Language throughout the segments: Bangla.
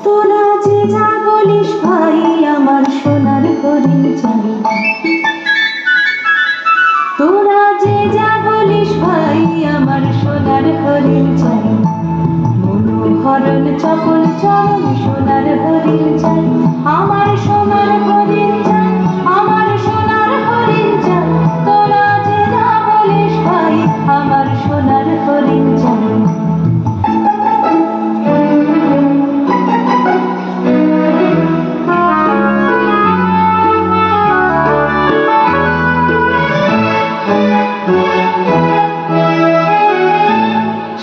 তোরা যে যা বলিস ভাই আমার সোনার হরিণ চাই। তোরা যে যা বলিস ভাই আমার সোনার হরিণ চাই। মনোহরণ চপল চরণ সোনার হরিণ চাই। আমার সোনার হরিণ চাই, আমার সোনার হরিণ চাই। তোরা যে যা বলিস ভাই আমার সোনার হরিণ চাই।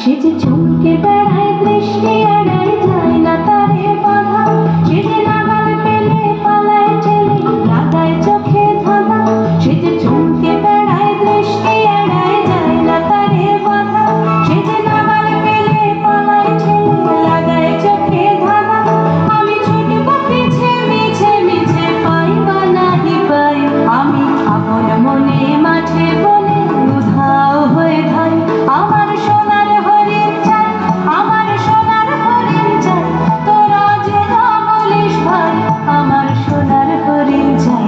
সে যে চমকে বেড়ায় দৃষ্টি এড়ায় যায় না তারে বাধা। সে যে নাগাল পেলে পালায় ঠেলে লাগায় চোখে ধাঁধা। সে যে চমকে বেড়ায় দৃষ্টি এড়ায় যায় না তারে বাধা। সে যে নাগাল পেলে পালায় ঠেলে লাগায় চোখে ধাঁধা। আমি ছুটব পিছে মিছে মিছে পাই বা নাহি পাই। আমি আপন মনে মাঠে বনে উধাও হয়ে ধাই। আমার সোনার হরিণ চাই, আমার সোনার হরিণ চাই। তোরা যে যা বলিস ভাই আমার সোনার হরিণ চাই।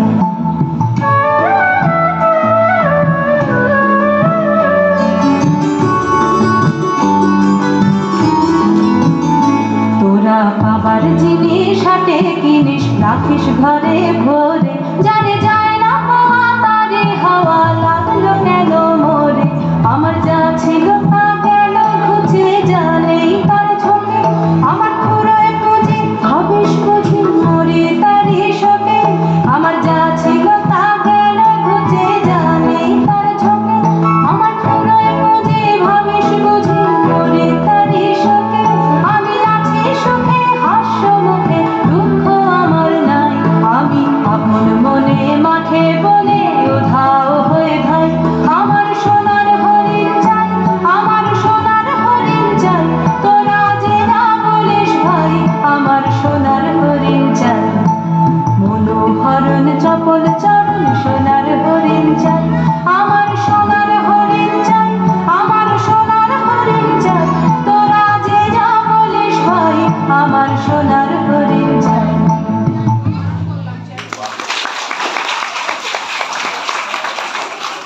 তোরা বাবার জিনিস হাটে কিনিস রাখিস ঘরে ভরে। জানে যায় না পাওয়া তারে হাওয়া লাগলো কেন মোরে। আমার যা ছিল তা গেল ঘুচে জানেই তার ঝোঁকে। আমার ফুরোয় পুঁজি ভাবিস বুঝি মরে তারি শোকে। আমার যা ছিল তা গেল ঘুচে জানেই তার ঝোঁকে। আমার ফুরোয় পুঁজি ভাবিস বুঝি মরে তারি শোকে। আমি আছি সুখে হাস্য মুখে দুঃখ আমার নাই। আমি আপন মনে মাঠে বনে উধাও হয়ে ধাই। আমার সোনার হরিণ চাই, আমার সোনার হরিণ চাই। তোরা যে যা বলিস ভাই আমার সোনার হরিণ চাই। মনোহরণ চপল চরণ সোনার হরিণ চাই। আমার